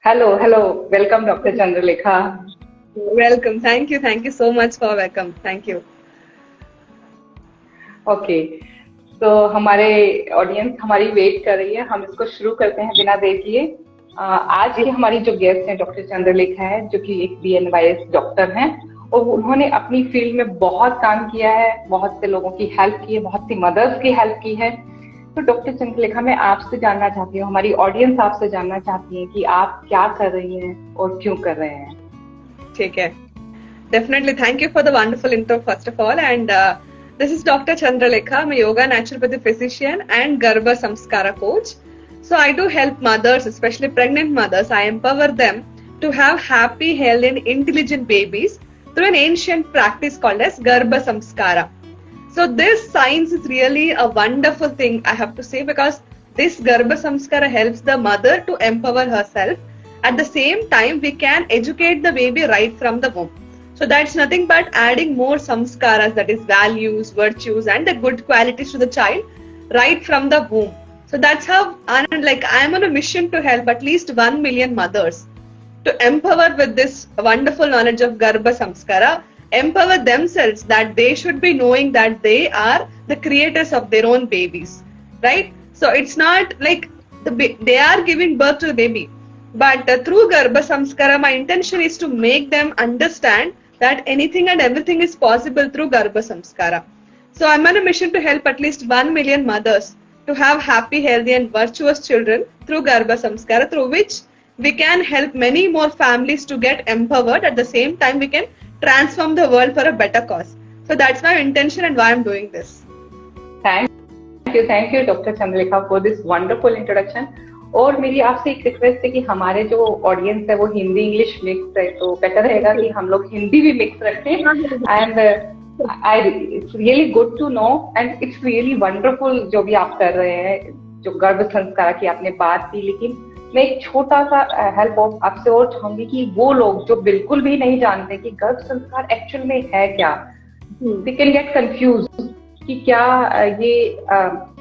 Hello. Welcome, Dr. Chandralekha. Welcome. Thank you so much for welcome. Thank you. Okay, तो हमारे audience हमारी wait कर रही है, हम इसको शुरू करते हैं बिना देर किए। आज की हमारी जो गेस्ट हैं डॉक्टर चंद्रलेखा है, जो कि एक BNYS डॉक्टर हैं और उन्होंने अपनी फील्ड में बहुत काम किया है, बहुत से लोगों की हेल्प की है, बहुत सी मदर्स की हेल्प की है। तो डॉक्टर चंद्रलेखा, मैं आपसे जानना चाहती हूँ, हमारी ऑडियंस आपसे जानना चाहती है कि आप क्या कर रही हैं और क्यों कर रहे हैं। ठीक है, definitely. Thank you for the wonderful intro first of all. And this is Dr. Chandralekha. I'm a yoga naturopathy physician and Garbha Samskara coach. So I do help mothers, especially pregnant mothers. I empower them to have happy, healthy, and intelligent babies through an ancient practice called as Garbha Samskara. So this science is really a wonderful thing, I have to say, because this Garbha Samskara helps the mother to empower herself. At the same time, we can educate the baby right from the womb. So that's nothing but adding more samskaras, that is values, virtues, and the good qualities to the child right from the womb. So that's how, I'm on a mission to help at least 1 million mothers to empower with this wonderful knowledge of Garbha Samskara, empower themselves that they should be knowing that they are the creators of their own babies, right? So it's not like they are giving birth to the baby, but through Garbha Samskara, my intention is to make them understand that anything and everything is possible through Garbha Samskara. So I'm on a mission to help at least 1 million mothers to have happy, healthy, and virtuous children through Garbha Samskara, through which we can help many more families to get empowered. At the same time, we can transform the world for a better cause. So that's my intention and why I'm doing this. Thank you, Dr. Chandralekha, for this wonderful introduction. और मेरी आपसे एक request है कि हमारे जो audience है वो हिंदी इंग्लिश मिक्स है, तो बेटर रहेगा कि हम लोग हिंदी भी मिक्स रखें। And it's really good to know and it's really wonderful जो भी आप कर रहे हैं, जो गर्भ संस्कार की आपने बात की। लेकिन मैं एक छोटा सा हेल्प आपसे और चाहूंगी कि वो लोग जो बिल्कुल भी नहीं जानते कि गर्भ संस्कार एक्चुअल में है क्या, दे कैन गेट कंफ्यूज कि क्या ये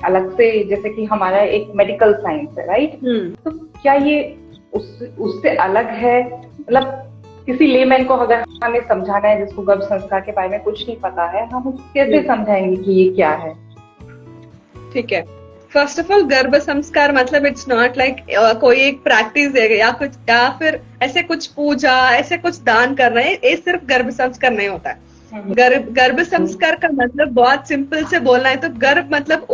अलग से, जैसे कि हमारा एक मेडिकल साइंस है, राइट? तो क्या ये उससे अलग है? मतलब किसी लेमैन को अगर हमें समझाना है जिसको गर्भ संस्कार के बारे में कुछ नहीं पता है, हम कैसे समझाएंगे कि ये क्या है? ठीक है, फर्स्ट ऑफ ऑल गर्भ संस्कार मतलब इट्स नॉट लाइक कोई एक प्रैक्टिस है या फिर ऐसे कुछ पूजा, ऐसे कुछ दान करना है, ये सिर्फ गर्भ संस्कार नहीं होता है। गर्भ संस्कार का मतलब बहुत सिंपल से बोलना है तो गर्भ मतलब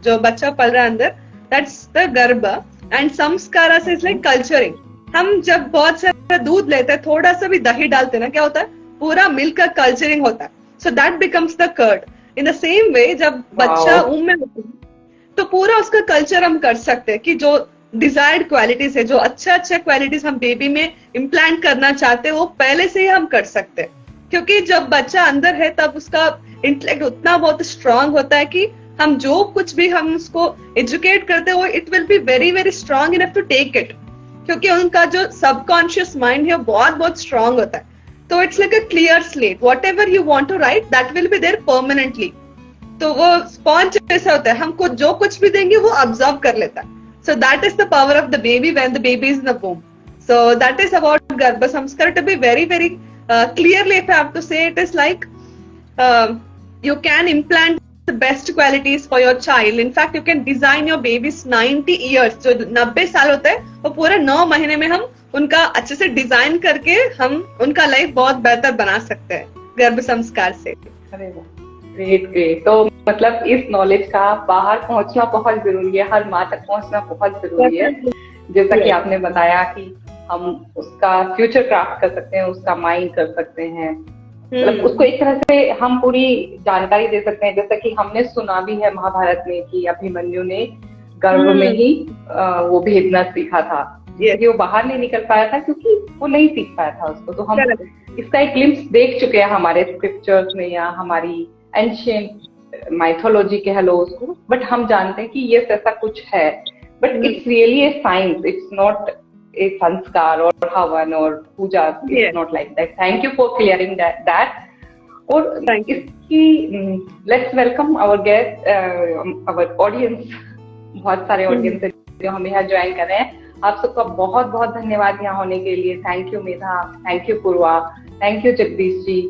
जो बच्चा पल रहा है अंदर, दैट्स द गर्भ। एंड संस्कार से इट्स लाइक कल्चरिंग। हम जब बहुत सारा दूध लेते हैं, थोड़ा सा भी दही डालते हैं ना, क्या होता है? पूरा मिल्क का कल्चरिंग होता है। So that becomes the curd. In the same way जब बच्चा में होता है तो पूरा उसका कल्चर हम कर सकते हैं कि जो डिजायर्ड क्वालिटीज है, जो अच्छा क्वालिटीज हम बेबी में इम्प्लांट करना चाहते हैं, वो पहले से ही हम कर सकते हैं। क्योंकि जब बच्चा अंदर है तब उसका इंटेलेक्ट उतना बहुत स्ट्रांग होता है कि हम जो कुछ भी हम उसको एजुकेट करते हैं वो it will be very very strong enough to take it, क्योंकि उनका जो सबकॉन्शियस माइंड है बहुत बहुत स्ट्रांग होता है। तो it's like a clear slate, whatever you want to write that will be there permanently. तो वो स्पॉन्ज जैसा होता है, हमको जो कुछ भी देंगे वो ऑब्जर्व कर लेता है। So that is the power of the baby when the baby is in the womb. So that is about garbh sanskar. To be very very clearly, if I have to say, it is like you can implant the best qualities for your child. In fact, you can design your baby's 90 years, जो 90 साल होता है, वो पूरे 9 महीने में हम उनका अच्छे से डिजाइन करके हम उनका लाइफ बहुत बेहतर बना सकते हैं गर्भ संस्कार से। अरे ग्रेट ग्रेट। तो मतलब इस नॉलेज का बाहर पहुंचना बहुत जरूरी है, हर माँ तक पहुंचना बहुत जरूरी है। जैसा कि आपने बताया कि हम उसका फ्यूचर क्राफ्ट कर सकते हैं, उसका माइंड कर सकते हैं, मतलब उसको एक तरह से हम पूरी जानकारी दे सकते हैं। जैसा कि हमने सुना भी है महाभारत में कि अभिमन्यु ने गर्भ में ही वो भेजना सीखा था, क्योंकि वो बाहर नहीं निकल पाया था, क्योंकि वो नहीं सीख पाया था उसको। तो हम इसका एक ग्लिम्प्स देख चुके हैं हमारे स्क्रिप्चर्स में या हमारी एंशिएंट माइथोलॉजी कह लो उसको, बट हम जानते हैं कि ये ऐसा कुछ है। But it's really a science, it's not a sanskar or havan or puja. It's not like that. Thank you for clearing that. और इसकी let's welcome our guest, our audience. बहुत सारे ऑडियंस जो हमें यहाँ ज्वाइन कर रहे हैं। आप सबका बहुत बहुत धन्यवाद यहाँ होने के लिए। Thank you Medha, thank you Purva, thank you Jagdish ji,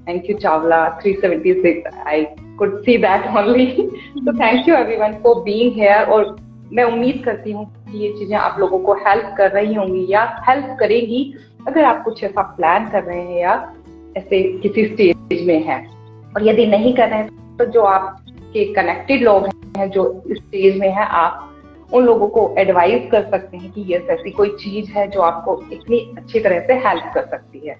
thank you Chawla 376, I could see that only. तो thank you everyone for being here, और मैं उम्मीद करती हूँ कि ये चीजें आप लोगों को हेल्प कर रही होंगी या हेल्प करेगी, अगर आप कुछ ऐसा प्लान कर रहे हैं या ऐसे किसी स्टेज में हैं। और यदि नहीं कर रहे हैं तो जो आपके कनेक्टेड लोग हैं जो इस स्टेज में है, आप उन लोगों को एडवाइस कर सकते हैं कि ये ऐसी कोई चीज है जो आपको इतनी अच्छी तरह से हेल्प कर सकती है।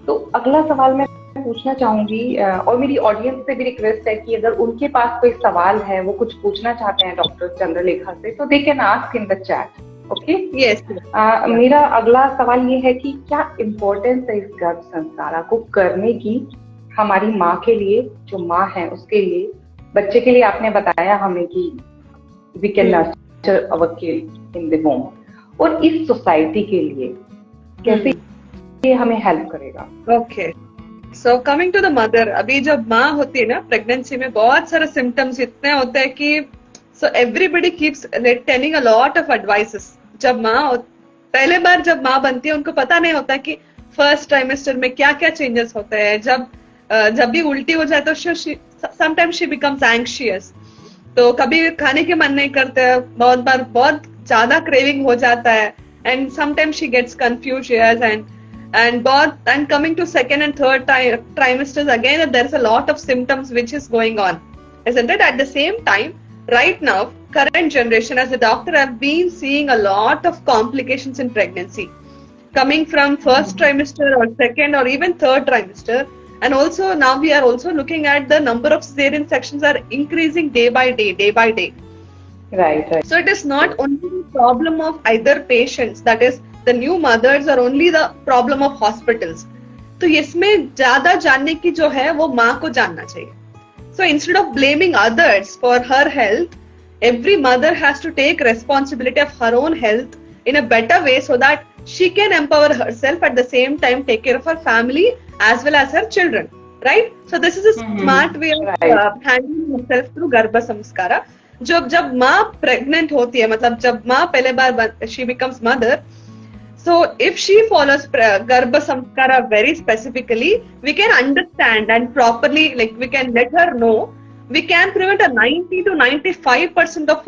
तो अगला सवाल मैं पूछना चाहूंगी, और मेरी ऑडियंस से भी रिक्वेस्ट है कि अगर उनके पास कोई सवाल है, वो कुछ पूछना चाहते हैं डॉक्टर चंद्रलेखा से, तो they can ask in the chat. Okay, yes. मेरा अगला सवाल ये है कि क्या इम्पोर्टेंस है इस गर्भ संस्कार को करने की हमारी माँ के लिए, जो माँ है उसके लिए, बच्चे के लिए आपने बताया हमें कि we can nurture our kid in the home, और इस सोसाइटी के लिए कैसे ये हमें हेल्प करेगा? Okay, so coming to the mother, अभी जब माँ होती है ना प्रेगनेंसी में, बहुत सारे सिम्टम्स इतने होते हैं कि so everybody keeps telling a lot of advices. जब माँ पहले बार जब माँ बनती है, उनको पता नहीं होता कि फर्स्ट ट्राइमेस्टर में क्या क्या चेंजेस होते हैं। जब भी उल्टी हो जाए तो समटाइम्स शी बिकम्स एंग्शियस, तो कभी खाने के मन नहीं करते, बहुत बार बहुत ज्यादा क्रेविंग हो जाता है, and sometimes she gets confusious and coming to second and third trimesters, again there is a lot of symptoms which is going on, isn't it? At the same time, right now, current generation, as a doctor, I've been seeing a lot of complications in pregnancy coming from first trimester or second or even third trimester. And also now we are also looking at the number of cesarean sections are increasing day by day. Right. So it is not only the problem of either patients, that is the new mothers, are only the problem of hospitals. तो इसमें ज्यादा जानने की जो है वो माँ को जानना चाहिए. So instead of blaming others for her health, every mother has to take responsibility of her own health in a better way so that she can empower herself, at the same time take care of her family as well as her children. Right? So this is a smart way of handling herself through Garbha Samskara. जब माँ pregnant होती है, मतलब जब माँ पहले बार she becomes mother, so if she follows Garbha Samskara very specifically, we can understand and properly, like we can let her know, we can prevent a 90 to 95% of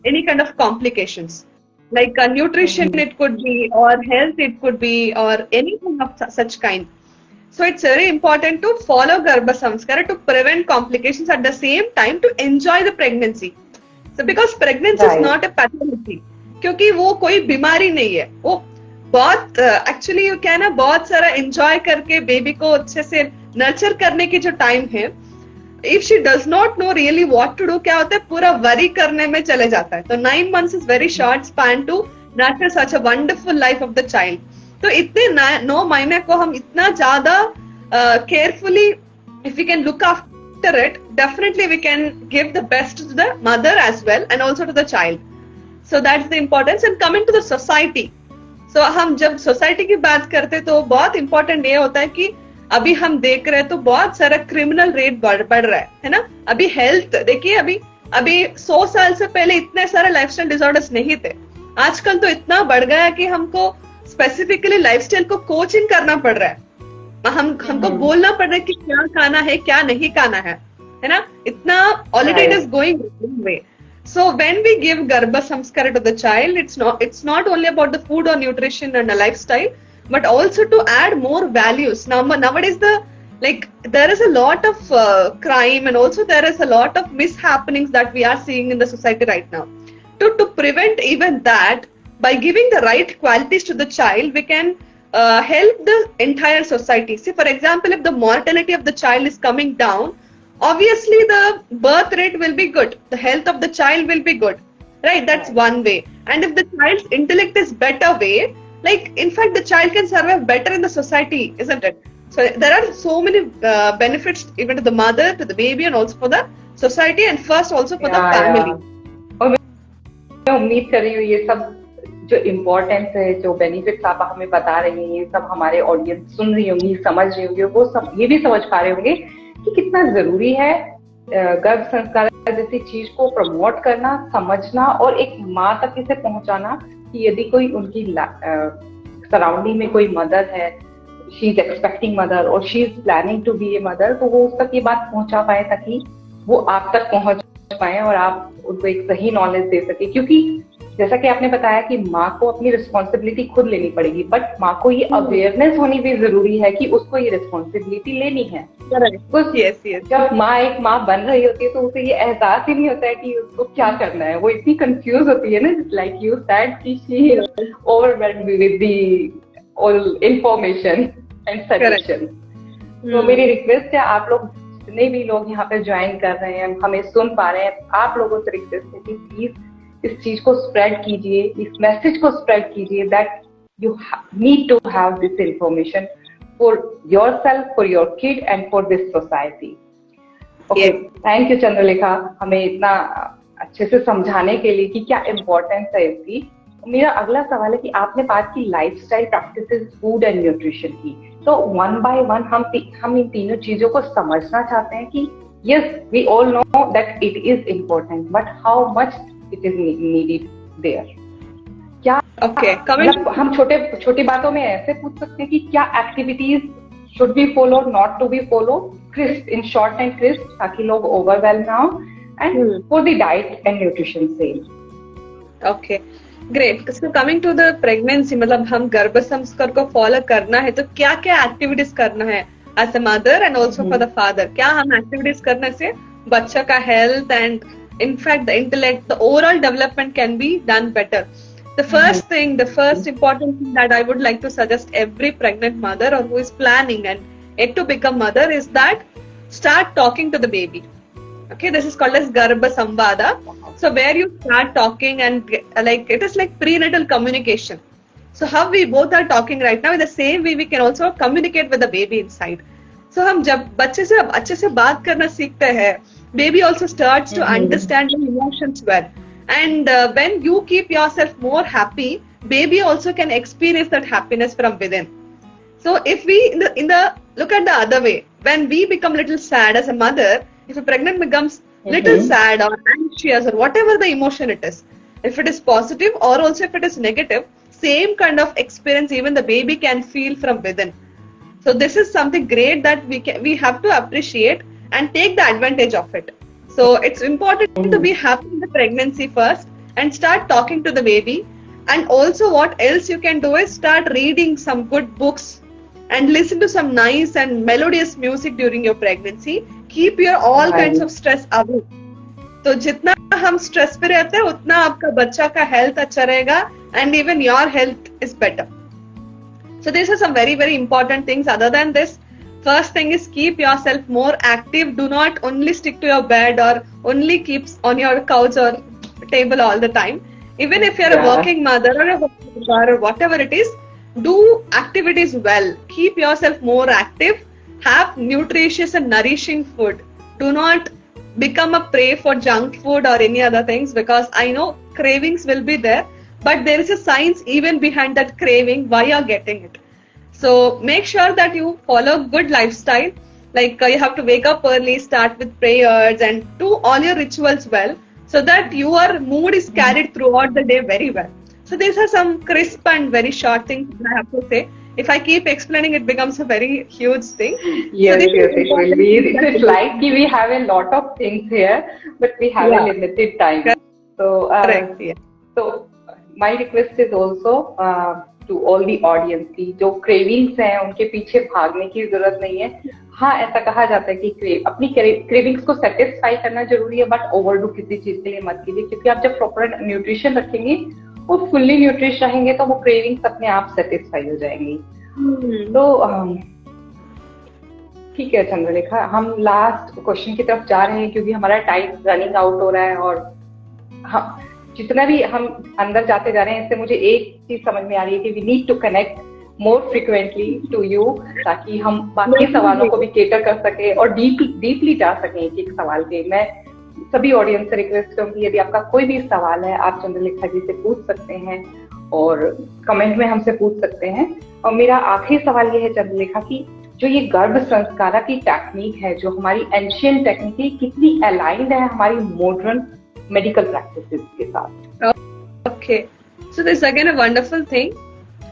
any kind of complications, like nutrition it could be, or health it could be, or anything of such kind. So it's very important to follow Garbha Samskara to prevent complications, at the same time to enjoy the pregnancy. So because pregnancy is not a pathology, क्योंकि वो कोई बीमारी नहीं है, वो बहुत actually you can बहुत सारा एंजॉय करके बेबी को अच्छे से नर्चर करने की जो टाइम है. If she does not know really what to do, क्या होता है पूरा वरी करने में चले जाता है. तो 9 months is very short span to nurture such a wonderful life of the child. तो इतने 9 महीने को हम इतना ज्यादा carefully if we can look after it, definitely we can give the best to the mother as well and also to the child. So that's the importance. And coming to the society, so हम जब society की बात करते तो बहुत important ये होता है कि अभी हम देख रहे हैं तो बहुत सारा क्रिमिनल रेट बढ़ रहा है ना. अभी हेल्थ देखिए, अभी 100 साल से पहले इतने सारे लाइफस्टाइल डिसऑर्डर्स नहीं थे. आजकल तो इतना बढ़ गया कि हमको स्पेसिफिकली लाइफस्टाइल को कोचिंग करना पड़ रहा है. हमको बोलना पड़ रहा है कि क्या खाना है क्या नहीं खाना है ना. इतना already it is going way. So when we give Garbha Samskara to the child, it's not only about the food or nutrition and a lifestyle, but also to add more values. Nowadays there is a lot of crime, and also there is a lot of mishappenings that we are seeing in the society right now. To prevent even that, by giving the right qualities to the child, we can help the entire society. See, for example, if the mortality of the child is coming down, obviously the birth rate will be good, the health of the child will be good, right? That's one way. And if the child's intellect is better way, like in fact the child can survive better in the society, isn't it? So there are so many benefits even to the mother, to the baby, and also for the society, and first also for the family. और मैं उम्मीद कर रही हूँ ये सब जो importance है, जो बेनिफिट्स आप हमें बता रही हैं, ये सब हमारे ऑडियंस सुन रही होंगी, समझ रही होंगी, वो सब ये भी समझ पा रहे होंगे कि कितना जरूरी है गर्भ संस्कार जैसी चीज को प्रमोट करना, समझना और एक माँ तक इसे पहुंचाना, कि यदि कोई उनकी सराउंडिंग में कोई मदर है, शी इज एक्सपेक्टिंग मदर और she is planning to be a mother, तो वो उस तक ये बात पहुंचा पाए ताकि वो आप तक पहुंच पाए और आप उनको एक सही नॉलेज दे सके। क्योंकि जैसा कि आपने बताया कि माँ को अपनी रिस्पॉन्सिबिलिटी खुद लेनी पड़ेगी, बट माँ को ये अवेयरनेस होनी भी जरूरी है कि उसको ये रिस्पॉन्सिबिलिटी लेनी है। जब माँ एक माँ बन रही होती है तो उसे ये एहसास ही नहीं होता है कि उसको क्या करना है, वो इतनी कंफ्यूज होती है ना, लाइक यू सेड कि she is overwhelmed with the all information and suggestion. तो मेरी रिक्वेस्ट है, आप लोग जितने भी लोग यहाँ पे ज्वाइन कर रहे हैं, हमें सुन पा रहे हैं, आप लोगों से रिक्वेस्ट है कि प्लीज इस चीज को स्प्रेड कीजिए, इस मैसेज को स्प्रेड कीजिए that you need to have this information for yourself, for your kid and for this society. Okay, thank you Chandralekha, हमें इतना अच्छे से समझाने के लिए कि क्या इम्पोर्टेंस है इसकी। मेरा अगला सवाल है कि आपने बात की lifestyle practices, food and nutrition की, तो वन बाय वन हम इन तीनों चीजों को समझना चाहते हैं कि yes we all know that it is important, but how much it is needed there. क्या मतलब हम छोटी बातों में ऐसे पूछ सकते हैं कि क्या activities should be follow, not to be follow, crisp, in short and crisp, ताकि लोग ओवरवेल्म ना हो, and for the diet and nutrition same. Okay, great. So coming to the pregnancy, मतलब हम गर्भ संस्कार को फॉलो करना है तो क्या क्या एक्टिविटीज करना है as a mother and also for the father? क्या हम एक्टिविटीज करने से बच्चा का health and in fact the intellect, the overall development can be done better? The first thing, the first important thing that I would like to suggest every pregnant mother or who is planning and yet to become mother is that start talking to the baby. Okay, this is called as Garbha Samvada. So where you start talking and like it is like prenatal communication. So how we both are talking right now, in the same way we can also communicate with the baby inside. So हम जब बच्चे से अच्छे से बात करना सीखते हैं, baby also starts to understand your emotions well. And when you keep yourself more happy, baby also can experience that happiness from within. So if we in the look at the other way, when we become little sad as a mother, if a pregnant becomes little sad or anxious or whatever the emotion it is, if it is positive or also if it is negative, same kind of experience even the baby can feel from within. So this is something great that we have to appreciate and take the advantage of it. So it's important to be happy in the pregnancy first and start talking to the baby. And also what else you can do is start reading some good books and listen to some nice and melodious music during your pregnancy. Keep your all kinds of stress away. तो जितना हम stress पे रहते हैं उतना आपका बच्चा का हेल्थ अच्छा रहेगा and even your health is better. So these are some very very important things. Other than this, first thing is keep yourself more active. Do not only stick to your bed or only keep on your couch or table all the time. Even if you're a working mother or a homemaker or whatever it is, do activities well. Keep yourself more active. Have nutritious and nourishing food. Do not become a prey for junk food or any other things, because I know cravings will be there, but there is a science even behind that craving, why you're getting it. So make sure that you follow good lifestyle. Like you have to wake up early, start with prayers and do all your rituals well, so that your mood is carried throughout the day very well. So these are some crisp and very short things I have to say. If I keep explaining, it becomes a very huge thing. Yes, so yes, it will be. It's like we have a lot of things here, but we have a limited time. So, correct. So my request is also to all the audience की जो cravings हैं उनके पीछे भागने की जरूरत नहीं है। हाँ, ऐसा कहा जाता है कि अपनी क्रेविंग्स को सेटिस्फाई करना जरूरी है, बट ओवरडू किसी चीज के लिए मत कीजिए, क्योंकि आप जब प्रॉपर न्यूट्रिशन रखेंगे और फुल्ली न्यूट्रिश रहेंगे तो वो क्रेविंग्स अपने आप सेटिस्फाई हो जाएंगी। तो ठीक है चंद्रलेखा, हम लास्ट क्वेश्चन की तरफ जा रहे हैं क्योंकि हमारा टाइम रनिंग आउट हो रहा है, और हाँ, जितना भी हम अंदर जाते जा रहे हैं इससे मुझे एक चीज समझ में आ रही है कि we need to connect more frequently to you, ताकि हम बाकी सवालों को भी केटर कर सके और डीपली जा सकें एक एक सवाल के। मैं सभी ऑडियंस से रिक्वेस्ट करूंगी, यदि आपका कोई भी सवाल है आप चंद्रलेखा जी से पूछ सकते हैं और कमेंट में हमसे पूछ सकते हैं। और मेरा आखिरी सवाल ये है चंद्रलेखा की, जो ये गर्भ संस्कार की टेक्निक है, जो हमारी एंशिएंट टेक्निक है, कितनी अलाइंड है हमारी मॉडर्न मेडिकल प्रैक्टिसेस के साथ? Okay, So this is again a wonderful thing.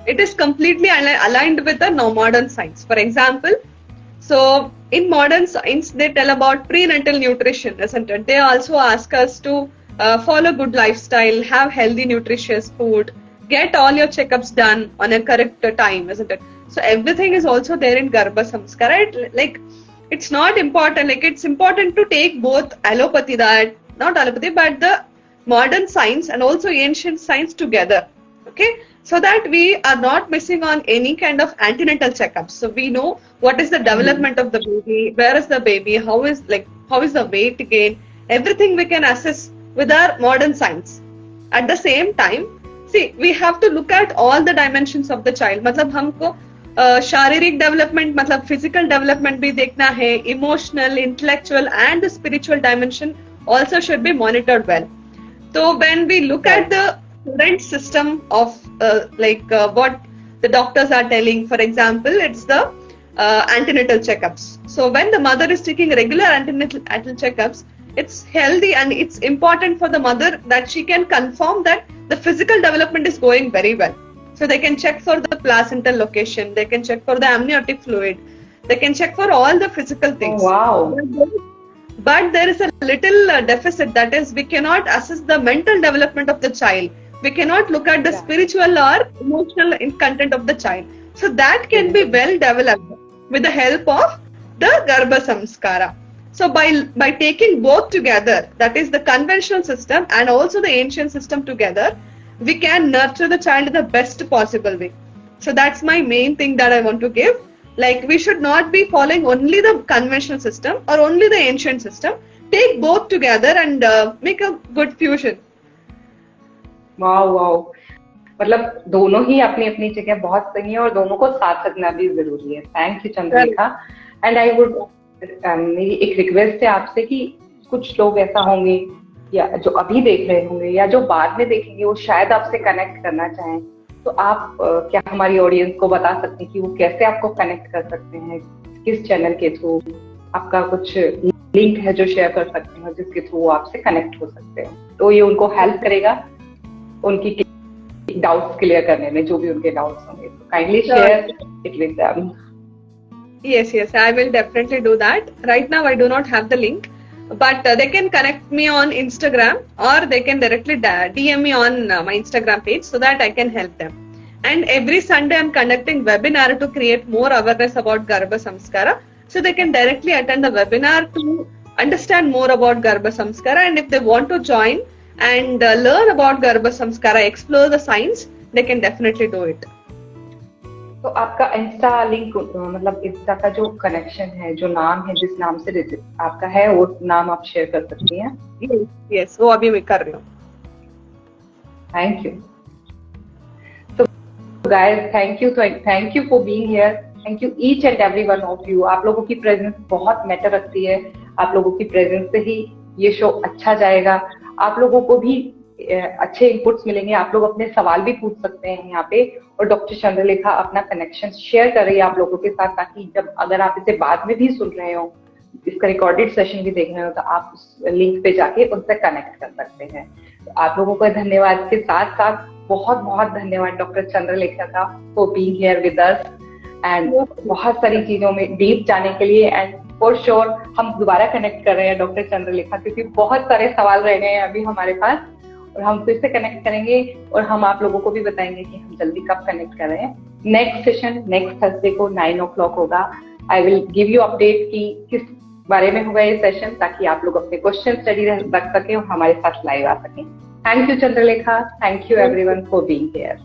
It is completely aligned with the modern science. For example, so in modern science, they tell about prenatal nutrition, isn't it? They also ask us to follow good lifestyle, have healthy, nutritious food, get all your checkups done on a correct time, isn't it? So everything is also there in Garbha Samskara. Like it's not important. Like it's important to take both allopathy, that not allopathy, but the modern science and also ancient science together. Okay, so that we are not missing on any kind of antenatal checkups. So we know what is the development of the baby, where is the baby, how is the weight gain, everything we can assess with our modern science. At the same time, see, we have to look at all the dimensions of the child. मतलब हमको शारीरिक development मतलब physical development भी देखना है, emotional, intellectual and the spiritual dimension also should be monitored well. So when we look at the current system of what the doctors are telling, for example, it's the antenatal checkups. So when the mother is taking regular antenatal checkups, it's healthy and it's important for the mother that she can confirm that the physical development is going very well. So they can check for the placental location, they can check for the amniotic fluid, they can check for all the physical things. Oh, wow. But there is a little deficit, that is, we cannot assess the mental development of the child. We cannot look at the spiritual or emotional content of the child. So that can be well developed with the help of the Garbha Samskara. So by taking both together, that is the conventional system and also the ancient system together, we can nurture the child in the best possible way. So that's my main thing that I want to give. Like we should not be following only the conventional system or only the ancient system. Take both together and make a good fusion. Wow, मतलब दोनों ही अपनी अपनी जगह बहुत सही है और दोनों को साथ रखना भी जरूरी है. Thank you Chandralekha. And I would, मेरी एक रिक्वेस्ट है आपसे कि कुछ लोग ऐसा होंगे या जो अभी देख रहे होंगे या जो बाद में देखेंगे, वो शायद आपसे कनेक्ट करना चाहें, तो आप क्या हमारी ऑडियंस को बता सकते हैं कि वो कैसे आपको कनेक्ट कर सकते हैं, किस चैनल के थ्रू, आपका कुछ लिंक है जो शेयर कर सकते हैं जिसके थ्रू वो आपसे कनेक्ट हो सकते हैं, तो ये उनको हेल्प करेगा उनकी डाउट्स क्लियर करने में, जो भी उनके डाउट्स होंगे. तो kindly share it with them. Yes, I will definitely do that. Right now I do not have the link, but they can connect me on Instagram or they can directly DM me on my Instagram page so that I can help them. And every Sunday I'm conducting webinar to create more awareness about Garbha Samskara. So they can directly attend the webinar to understand more about Garbha Samskara, and if they want to join and learn about Garbha Samskara, explore the science, they can definitely do it. तो आपका Insta link, मतलब Insta का जो connection है, जो नाम है, जिस नाम से आपका है, वो नाम आप शेयर कर सकती हैं? Yes, वो अभी मैं कर रही हूँ. Thank you. तो guys, thank you for being here. Thank you each and every one of you. आप लोगों की प्रेजेंस बहुत मैटर रखती है. आप लोगों की प्रेजेंस से ही ये शो अच्छा जाएगा. आप लोगों को भी अच्छे इनपुट्स मिलेंगे. आप लोग अपने सवाल भी पूछ सकते हैं यहाँ पे, और डॉक्टर चंद्रलेखा अपना कनेक्शन शेयर कर रही है आप लोगों के साथ, ताकि जब अगर आप इसे बाद में भी सुन रहे हो, इसका रिकॉर्डेड सेशन भी देख रहे हो, तो आप उस लिंक पे जाके उनसे कनेक्ट कर सकते हैं. तो आप लोगों को धन्यवाद के साथ साथ बहुत बहुत धन्यवाद डॉक्टर चंद्रलेखा का for being here with us, and बहुत सारी चीजों में डीप जाने के लिए. एंड फॉर श्योर हम दोबारा कनेक्ट कर रहे हैं डॉक्टर चंद्रलेखा, क्योंकि बहुत सारे सवाल रह गए हैं अभी हमारे पास, और हम फिर से कनेक्ट करेंगे और हम आप लोगों को भी बताएंगे कि हम जल्दी कब कनेक्ट कर रहे हैं. नेक्स्ट सेशन नेक्स्ट थर्सडे को 9 o'clock होगा. I will give you update कि किस बारे में होगा ये सेशन, ताकि आप लोग अपने क्वेश्चन स्टडी रख सकें और हमारे साथ लाइव आ सकें. Thank you Chandralekha. Thank you everyone for being here.